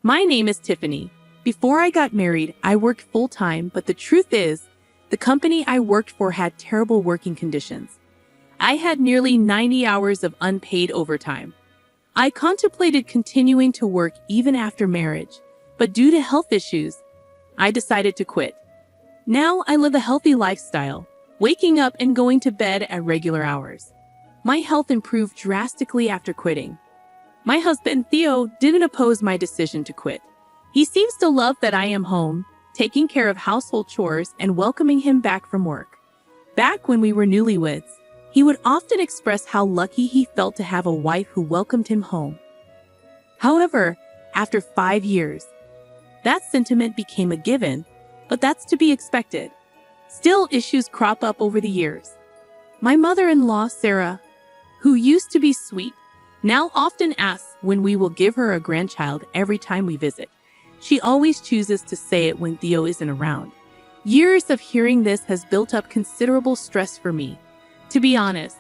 My name is Tiffany. Before I got married, I worked full-time, but the truth is, the company I worked for had terrible working conditions. I had nearly 90 hours of unpaid overtime. I contemplated continuing to work even after marriage, but due to health issues, I decided to quit. Now I live a healthy lifestyle, waking up and going to bed at regular hours. My health improved drastically after quitting. My husband, Theo, didn't oppose my decision to quit. He seems to love that I am home, taking care of household chores and welcoming him back from work. Back when we were newlyweds, he would often express how lucky he felt to have a wife who welcomed him home. However, after 5 years, that sentiment became a given, but that's to be expected. Still, issues crop up over the years. My mother-in-law, Sarah, who used to be sweet, now often asks when we will give her a grandchild every time we visit. She always chooses to say it when Theo isn't around. Years of hearing this has built up considerable stress for me. To be honest,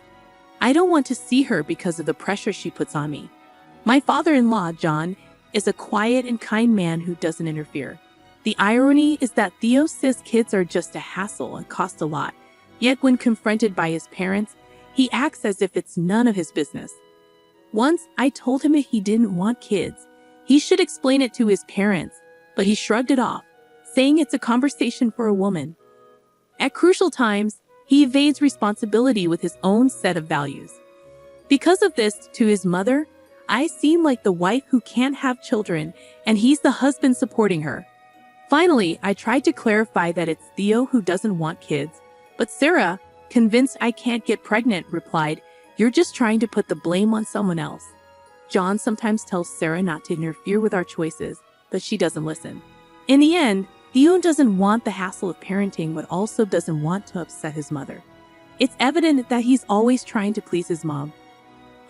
I don't want to see her because of the pressure she puts on me. My father-in-law, John, is a quiet and kind man who doesn't interfere. The irony is that Theo says kids are just a hassle and cost a lot, yet when confronted by his parents, he acts as if it's none of his business. Once, I told him if he didn't want kids, he should explain it to his parents, but he shrugged it off, saying it's a conversation for a woman. At crucial times, he evades responsibility with his own set of values. Because of this, to his mother, I seem like the wife who can't have children, and he's the husband supporting her. Finally, I tried to clarify that it's Theo who doesn't want kids, but Sarah, convinced I can't get pregnant, replied, "You're just trying to put the blame on someone else." John sometimes tells Sarah not to interfere with our choices, but she doesn't listen. In the end, Theo doesn't want the hassle of parenting but also doesn't want to upset his mother. It's evident that he's always trying to please his mom.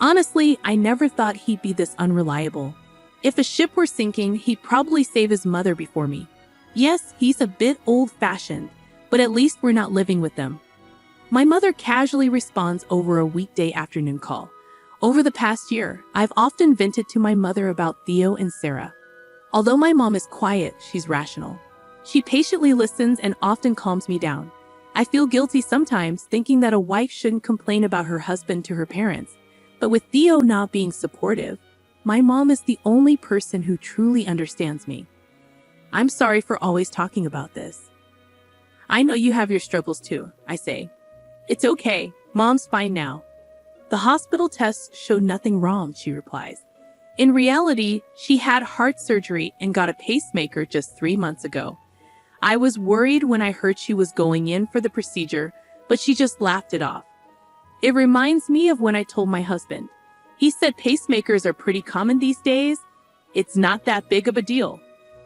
Honestly, I never thought he'd be this unreliable. If a ship were sinking, he'd probably save his mother before me. Yes, he's a bit old-fashioned, but at least we're not living with them. My mother casually responds over a weekday afternoon call. Over the past year, I've often vented to my mother about Theo and Sarah. Although my mom is quiet, she's rational. She patiently listens and often calms me down. I feel guilty sometimes thinking that a wife shouldn't complain about her husband to her parents. But with Theo not being supportive, my mom is the only person who truly understands me. I'm sorry for always talking about this. I know you have your struggles too, I say. It's okay, Mom's fine now. The hospital tests showed nothing wrong, she replies. In reality, she had heart surgery and got a pacemaker just 3 months ago. I was worried when I heard she was going in for the procedure, but she just laughed it off. It reminds me of when I told my husband. He said pacemakers are pretty common these days. It's not that big of a deal.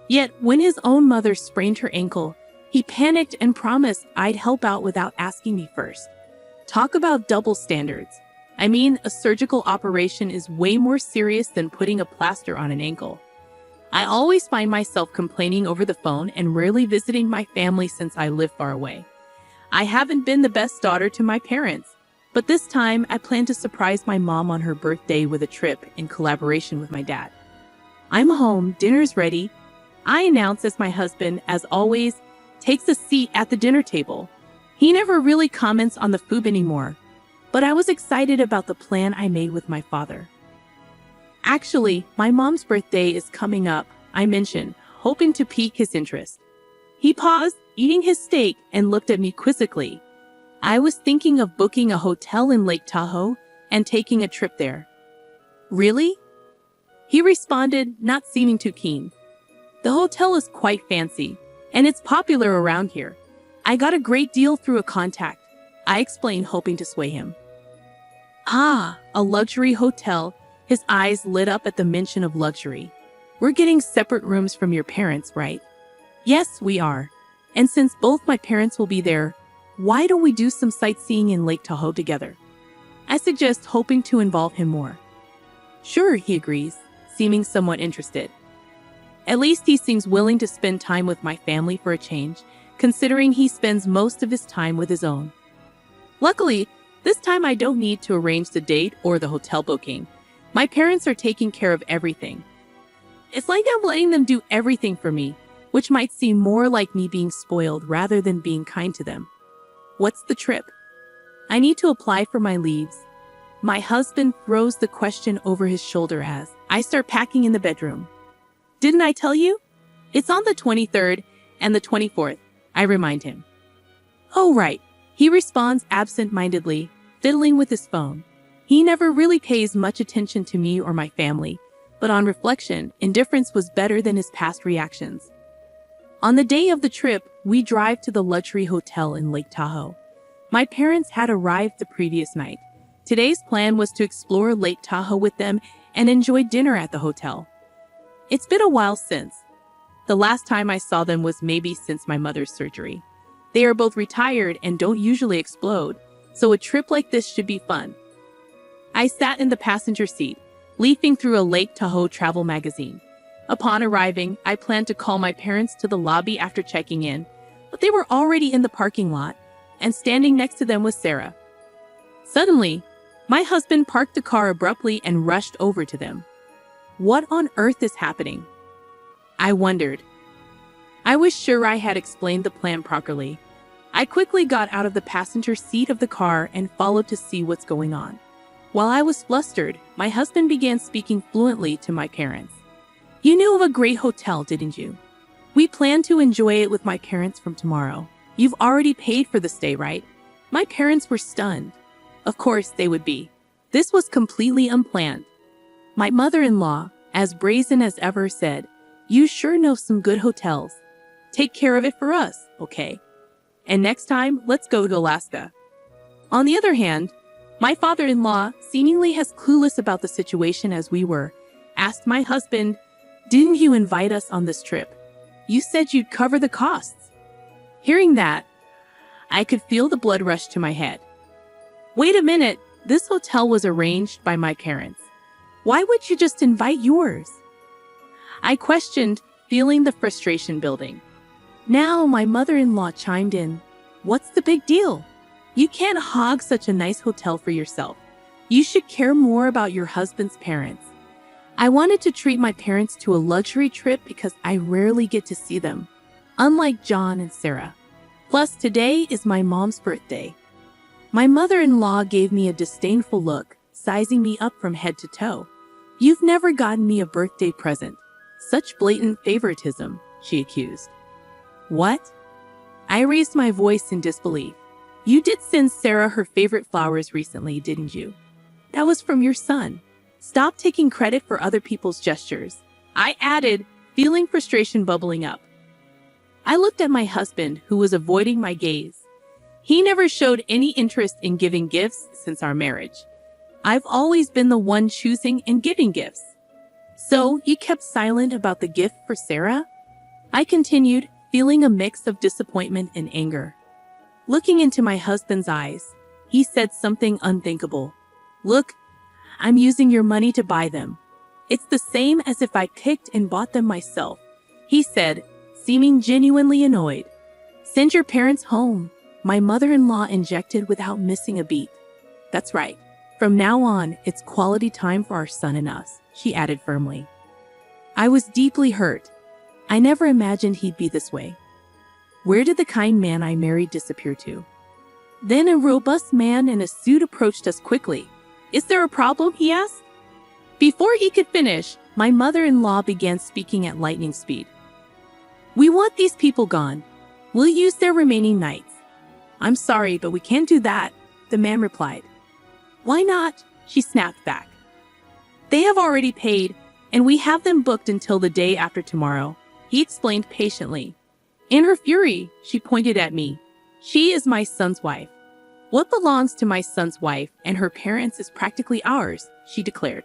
Yet, when his own mother sprained her ankle, he panicked and promised I'd help out without asking me first. Talk about double standards. I mean, a surgical operation is way more serious than putting a plaster on an ankle. I always find myself complaining over the phone and rarely visiting my family since I live far away. I haven't been the best daughter to my parents, but this time I plan to surprise my mom on her birthday with a trip in collaboration with my dad. I'm home, dinner's ready, I announce as my husband, as always, takes a seat at the dinner table. He never really comments on the food anymore, but I was excited about the plan I made with my father. Actually, my mom's birthday is coming up, I mentioned, hoping to pique his interest. He paused, eating his steak, and looked at me quizzically. I was thinking of booking a hotel in Lake Tahoe and taking a trip there. Really? He responded, not seeming too keen. The hotel is quite fancy, and it's popular around here. I got a great deal through a contact, I explained, hoping to sway him. Ah, a luxury hotel. His eyes lit up at the mention of luxury. We're getting separate rooms from your parents, right? Yes, we are. And since both my parents will be there, why don't we do some sightseeing in Lake Tahoe together? I suggest, hoping to involve him more. Sure, he agrees, seeming somewhat interested. At least he seems willing to spend time with my family for a change, considering he spends most of his time with his own. Luckily, this time I don't need to arrange the date or the hotel booking. My parents are taking care of everything. It's like I'm letting them do everything for me, which might seem more like me being spoiled rather than being kind to them. What's the trip? I need to apply for my leaves. My husband throws the question over his shoulder as I start packing in the bedroom. Didn't I tell you? It's on the 23rd and the 24th, I remind him. Oh, right. He responds absent-mindedly, fiddling with his phone. He never really pays much attention to me or my family, but on reflection, indifference was better than his past reactions. On the day of the trip, we drive to the luxury hotel in Lake Tahoe. My parents had arrived the previous night. Today's plan was to explore Lake Tahoe with them and enjoy dinner at the hotel. It's been a while since. The last time I saw them was maybe since my mother's surgery. They are both retired and don't usually explode, so a trip like this should be fun. I sat in the passenger seat, leafing through a Lake Tahoe travel magazine. Upon arriving, I planned to call my parents to the lobby after checking in, but they were already in the parking lot, and standing next to them was Sarah. Suddenly, my husband parked the car abruptly and rushed over to them. What on earth is happening? I wondered. I was sure I had explained the plan properly. I quickly got out of the passenger seat of the car and followed to see what's going on. While I was flustered, my husband began speaking fluently to my parents. You knew of a great hotel, didn't you? We plan to enjoy it with my parents from tomorrow. You've already paid for the stay, right? My parents were stunned. Of course they would be. This was completely unplanned. My mother-in-law, as brazen as ever, said, "You sure know some good hotels. Take care of it for us, okay? And next time, let's go to Alaska." On the other hand, my father-in-law, seemingly as clueless about the situation as we were, asked my husband, "Didn't you invite us on this trip? You said you'd cover the costs." Hearing that, I could feel the blood rush to my head. Wait a minute, this hotel was arranged by my parents. Why would you just invite yours? I questioned, feeling the frustration building. Now my mother-in-law chimed in. What's the big deal? You can't hog such a nice hotel for yourself. You should care more about your husband's parents. I wanted to treat my parents to a luxury trip because I rarely get to see them, unlike John and Sarah. Plus, today is my mom's birthday. My mother-in-law gave me a disdainful look, sizing me up from head to toe. You've never gotten me a birthday present. Such blatant favoritism, she accused. What? I raised my voice in disbelief. You did send Sarah her favorite flowers recently, didn't you? That was from your son. Stop taking credit for other people's gestures, I added, feeling frustration bubbling up. I looked at my husband, who was avoiding my gaze. He never showed any interest in giving gifts since our marriage. I've always been the one choosing and giving gifts. So, you kept silent about the gift for Sarah? I continued, feeling a mix of disappointment and anger. Looking into my husband's eyes, he said something unthinkable. Look, I'm using your money to buy them. It's the same as if I picked and bought them myself, he said, seeming genuinely annoyed. Send your parents home, my mother-in-law injected without missing a beat. That's right. From now on, it's quality time for our son and us, she added firmly. I was deeply hurt. I never imagined he'd be this way. Where did the kind man I married disappear to? Then a robust man in a suit approached us quickly. Is there a problem? He asked. Before he could finish, my mother-in-law began speaking at lightning speed. We want these people gone. We'll use their remaining nights. I'm sorry, but we can't do that, the man replied. Why not? She snapped back. They have already paid, and we have them booked until the day after tomorrow, he explained patiently. In her fury, she pointed at me. She is my son's wife. What belongs to my son's wife and her parents is practically ours, she declared.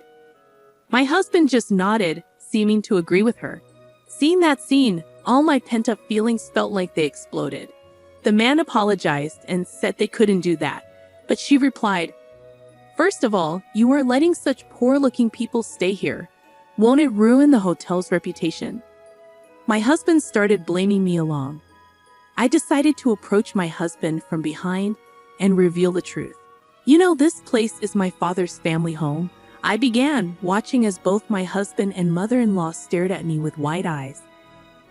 My husband just nodded, seeming to agree with her. Seeing that scene, all my pent-up feelings felt like they exploded. The man apologized and said they couldn't do that, but she replied, First of all, you are letting such poor-looking people stay here. Won't it ruin the hotel's reputation? My husband started blaming me along. I decided to approach my husband from behind and reveal the truth. You know, this place is my father's family home. I began, watching as both my husband and mother-in-law stared at me with wide eyes.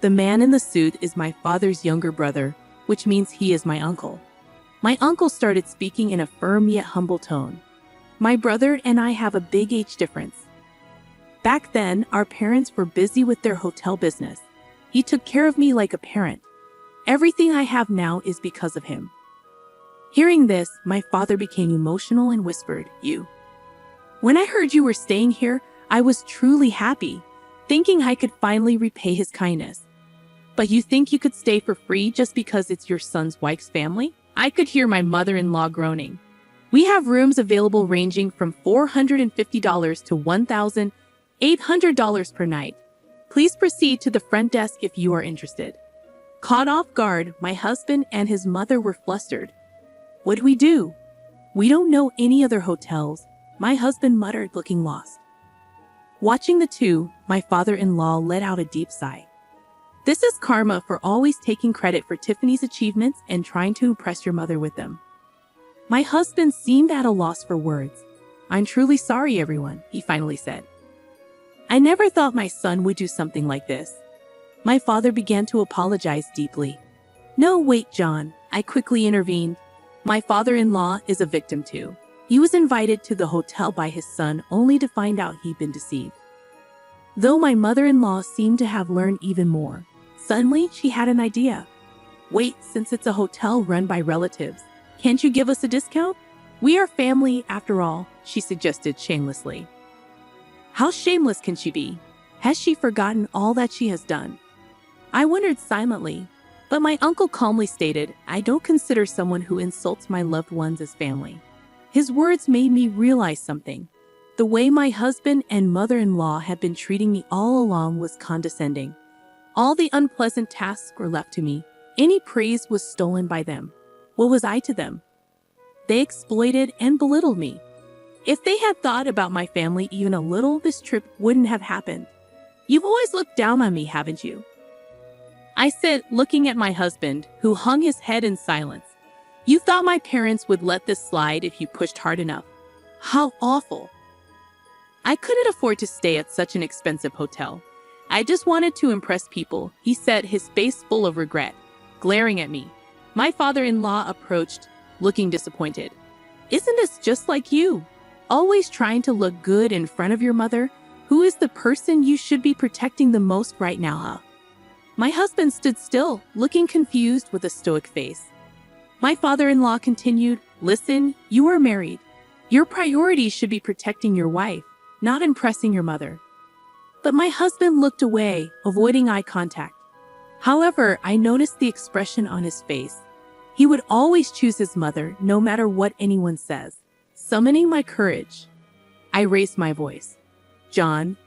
The man in the suit is my father's younger brother, which means he is my uncle. My uncle started speaking in a firm yet humble tone. My brother and I have a big age difference. Back then, our parents were busy with their hotel business. He took care of me like a parent. Everything I have now is because of him. Hearing this, my father became emotional and whispered, "You." When I heard you were staying here, I was truly happy, thinking I could finally repay his kindness. But you think you could stay for free just because it's your son's wife's family? I could hear my mother-in-law groaning. We have rooms available ranging from $450 to $1,800 per night. Please proceed to the front desk if you are interested. Caught off guard, my husband and his mother were flustered. What do we do? We don't know any other hotels, my husband muttered, looking lost. Watching the two, my father-in-law let out a deep sigh. This is karma for always taking credit for Tiffany's achievements and trying to impress your mother with them. My husband seemed at a loss for words. I'm truly sorry, everyone, he finally said. I never thought my son would do something like this. My father began to apologize deeply. No, wait, John, I quickly intervened. My father-in-law is a victim too. He was invited to the hotel by his son only to find out he'd been deceived. Though my mother-in-law seemed to have learned even more, suddenly she had an idea. Wait, since it's a hotel run by relatives, can't you give us a discount? We are family after all, she suggested shamelessly. How shameless can she be? Has she forgotten all that she has done? I wondered silently, but my uncle calmly stated, I don't consider someone who insults my loved ones as family. His words made me realize something. The way my husband and mother-in-law had been treating me all along was condescending. All the unpleasant tasks were left to me. Any praise was stolen by them. What was I to them? They exploited and belittled me. If they had thought about my family even a little, this trip wouldn't have happened. You've always looked down on me, haven't you? I said, looking at my husband, who hung his head in silence. You thought my parents would let this slide if you pushed hard enough. How awful. I couldn't afford to stay at such an expensive hotel. I just wanted to impress people, he said, his face full of regret, glaring at me. My father-in-law approached, looking disappointed. Isn't this just like you? Always trying to look good in front of your mother, who is the person you should be protecting the most right now, huh? My husband stood still, looking confused with a stoic face. My father-in-law continued, listen, you are married. Your priority should be protecting your wife, not impressing your mother. But my husband looked away, avoiding eye contact. However, I noticed the expression on his face. He would always choose his mother, no matter what anyone says. Summoning my courage, I raised my voice. John,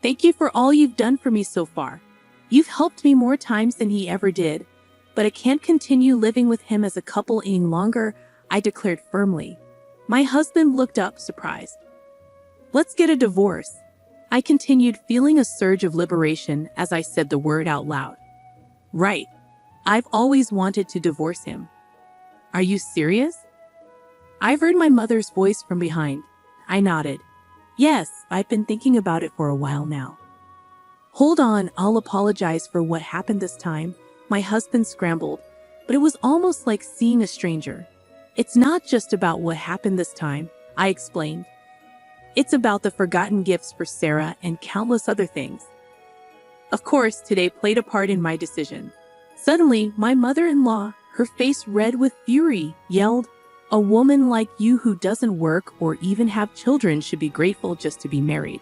thank you for all you've done for me so far. You've helped me more times than he ever did, but I can't continue living with him as a couple any longer, I declared firmly. My husband looked up, surprised. Let's get a divorce. I continued, feeling a surge of liberation as I said the word out loud. Right. I've always wanted to divorce him. Are you serious? I heard my mother's voice from behind. I nodded. Yes, I've been thinking about it for a while now. Hold on, I'll apologize for what happened this time. My husband scrambled, but it was almost like seeing a stranger. It's not just about what happened this time, I explained. It's about the forgotten gifts for Sarah and countless other things. Of course, today played a part in my decision. Suddenly, my mother-in-law, her face red with fury, yelled, "A woman like you who doesn't work or even have children should be grateful just to be married."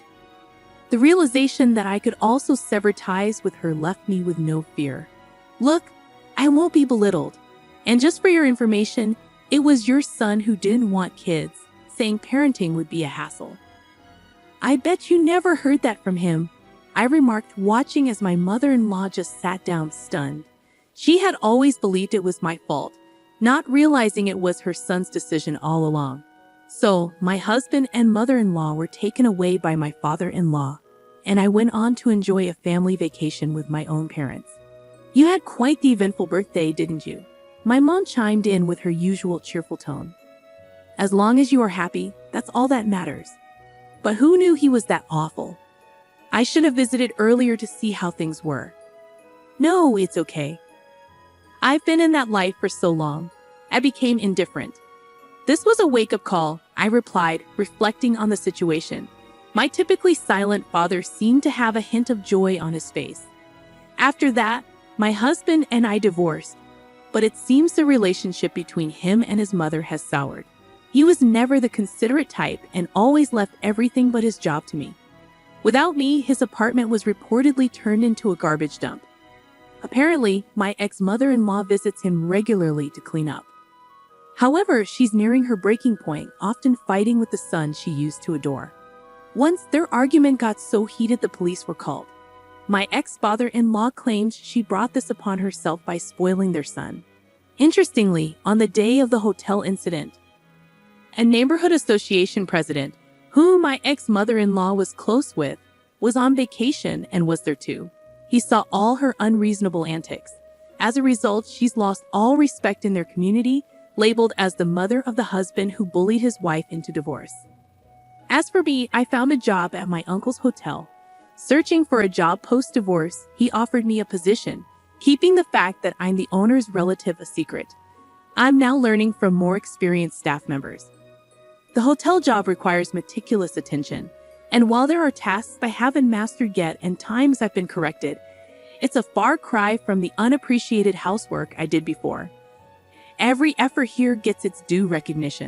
The realization that I could also sever ties with her left me with no fear. Look, I won't be belittled. And just for your information, it was your son who didn't want kids, saying parenting would be a hassle. I bet you never heard that from him, I remarked, watching as my mother-in-law just sat down stunned. She had always believed it was my fault, not realizing it was her son's decision all along. So, my husband and mother-in-law were taken away by my father-in-law, and I went on to enjoy a family vacation with my own parents. You had quite the eventful birthday, didn't you? My mom chimed in with her usual cheerful tone. As long as you are happy, that's all that matters. But who knew he was that awful? I should have visited earlier to see how things were. No, it's okay. I've been in that life for so long. I became indifferent. This was a wake-up call, I replied, reflecting on the situation. My typically silent father seemed to have a hint of joy on his face. After that, my husband and I divorced, but it seems the relationship between him and his mother has soured. He was never the considerate type and always left everything but his job to me. Without me, his apartment was reportedly turned into a garbage dump. Apparently, my ex-mother-in-law visits him regularly to clean up. However, she's nearing her breaking point, often fighting with the son she used to adore. Once their argument got so heated the police were called. My ex-father-in-law claims she brought this upon herself by spoiling their son. Interestingly, on the day of the hotel incident, a neighborhood association president, whom my ex-mother-in-law was close with, was on vacation and was there too. He saw all her unreasonable antics. As a result, she's lost all respect in their community, labeled as the mother of the husband who bullied his wife into divorce. As for me, I found a job at my uncle's hotel. Searching for a job post-divorce, he offered me a position, keeping the fact that I'm the owner's relative a secret. I'm now learning from more experienced staff members. The hotel job requires meticulous attention, and while there are tasks I haven't mastered yet and times I've been corrected, it's a far cry from the unappreciated housework I did before. Every effort here gets its due recognition.